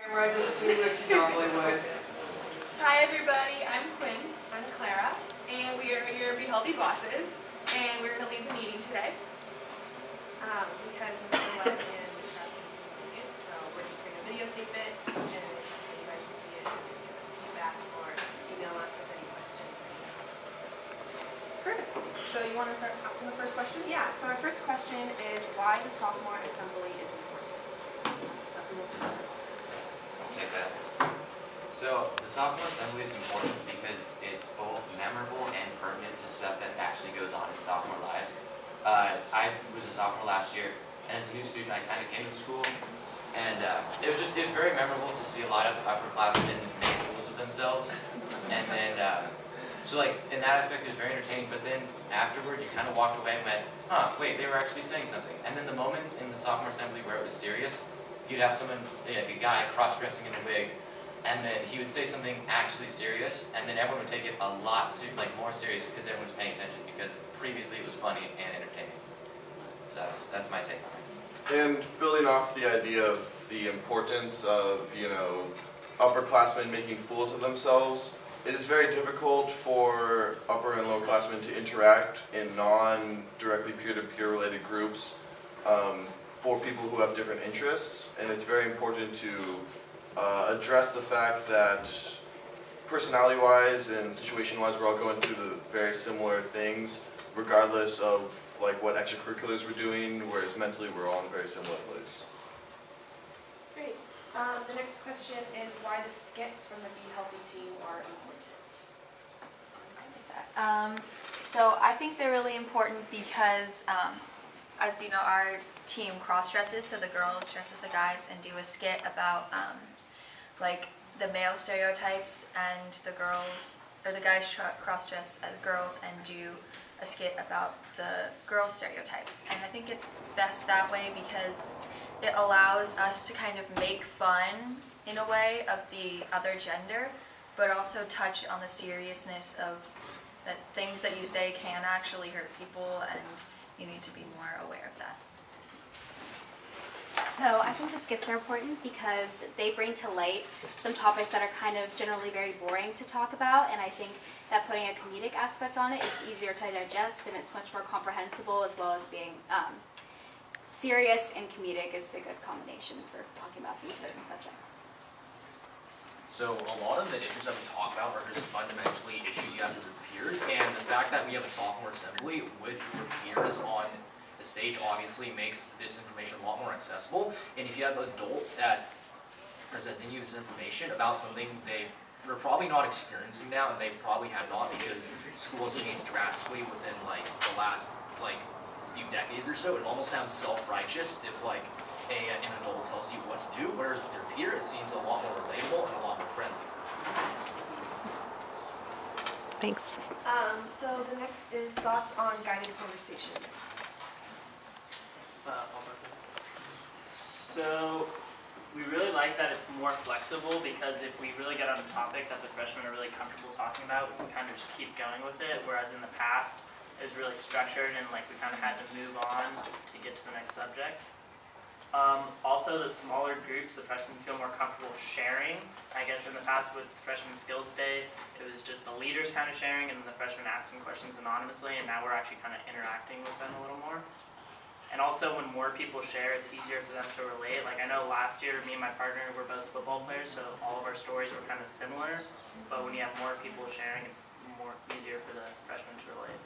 Camera, just do what you normally would. Hi everybody, I'm Quin. I'm Clara, and we are here to be healthy bosses, and we're going to lead the meeting today because Mr. Webb and Ms. Cross didn't make it, so we're just going to videotape it, and you guys will see it and give us feedback or email us with any questions. Perfect. So you want to start asking the first question? Yeah, so our first question is why the sophomore assembly is important. So who wants to start? I'll take that. So the sophomore assembly is important because it's both memorable and pertinent to stuff that actually goes on in sophomore lives. I was a sophomore last year, and as a new student, I kind of came to the school, and it was very memorable to see a lot of upperclassmen make fools of themselves, and then so like in that aspect it was very entertaining. But then afterward, you kind of walked away and went, "Huh, wait, they were actually saying something." And then the moments in the sophomore assembly where it was serious, you'd have someone, like a guy, cross-dressing in a wig. And then he would say something actually serious, and then everyone would take it a lot more serious because everyone was paying attention, because previously it was funny and entertaining. So that's my take on it. And building off the idea of the importance of, upperclassmen making fools of themselves, it is very difficult for upper and lowerclassmen to interact in non-directly peer-to-peer related groups for people who have different interests, and it's very important to address the fact that personality-wise and situation-wise we're all going through the very similar things regardless of what extracurriculars we're doing, whereas mentally we're all in a very similar place. Great. The next question is why the skits from the Be Healthy team are important. I'll take that. So I think they're really important because, as you know, our team cross-dresses, so the girls dress as the guys and do a skit about the male stereotypes, and the guys cross-dress as girls and do a skit about the girls' stereotypes. And I think it's best that way because it allows us to kind of make fun, in a way, of the other gender, but also touch on the seriousness of that things that you say can actually hurt people, and you need to be more aware of that. So I think the skits are important because they bring to light some topics that are kind of generally very boring to talk about, and I think that putting a comedic aspect on it is easier to digest, and it's much more comprehensible, as well as being serious and comedic is a good combination for talking about these certain subjects. So a lot of the issues that we talk about are just fundamentally issues you have with your peers, and the fact that we have a sophomore assembly with your peers on the stage obviously makes this information a lot more accessible. And if you have an adult that's presenting you this information about something they're probably not experiencing now, and they probably have not, because school has changed drastically within the last few decades or so, it almost sounds self-righteous if an adult tells you what to do, whereas with your peer it seems a lot more relatable and a lot more friendly. Thanks. So the next is thoughts on guided conversations. So we really like that it's more flexible, because if we really get on a topic that the freshmen are really comfortable talking about, we can kind of just keep going with it, whereas in the past it was really structured and we kind of had to move on to get to the next subject. Also, the smaller groups, the freshmen feel more comfortable sharing. I guess in the past with Freshman Skills Day, it was just the leaders kind of sharing and the freshmen asking questions anonymously, and now we're actually kind of interacting with them a little more. And also, when more people share, it's easier for them to relate. I know last year, me and my partner were both football players, so all of our stories were kind of similar. But when you have more people sharing, it's easier for the freshmen to relate.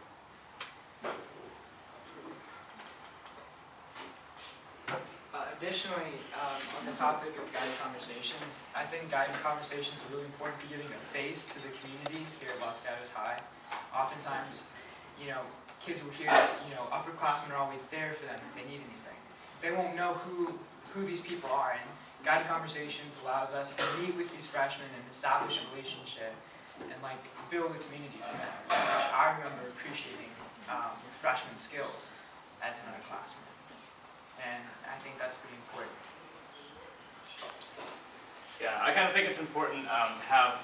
Additionally, on the topic of guided conversations, I think guided conversations are really important for giving a face to the community here at Los Gatos High. Oftentimes, kids will hear that, upperclassmen are always there for them if they need anything. They won't know who these people are, and guided conversations allows us to meet with these freshmen and establish a relationship and build a community for them, which I remember appreciating with freshman skills as an underclassman. And I think that's pretty important. Yeah, I kind of think it's important to have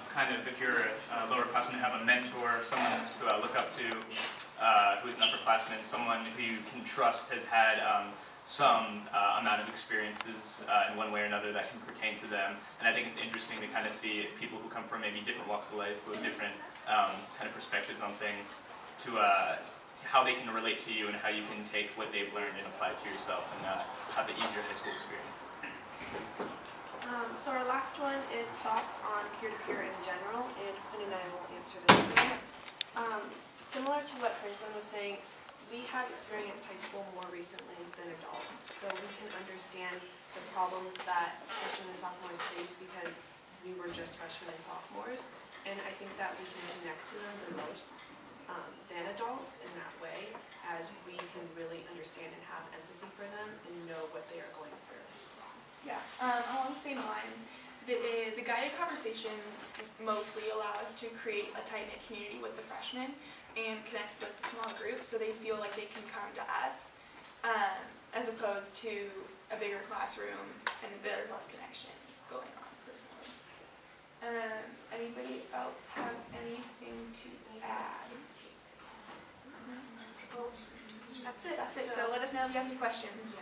if you're a lower classman, have a mentor, someone to look up to who's an upperclassman, someone who you can trust has had some amount of experiences in one way or another that can pertain to them. And I think it's interesting to kind of see people who come from maybe different walks of life, who have different kind of perspectives on things, to how they can relate to you and how you can take what they've learned and apply it to yourself and have an easier high school experience. So our last one is thoughts on peer-to-peer in general, and Quinn and I will answer this one. Similar to what Franklin was saying, we have experienced high school more recently than adults, so we can understand the problems that freshmen and sophomores face because we were just freshmen and sophomores, and I think that we can connect to them the most than adults in that way, as we can really understand and have empathy for them and know what they are going through. Yeah, along the same lines, the guided conversations mostly allow us to create a tight-knit community with the freshmen and connect with a small group so they feel like they can come to us as opposed to a bigger classroom and there's less connection going on personally. Anybody else have anything to add? That's it. That's it, so let us know if you have any questions.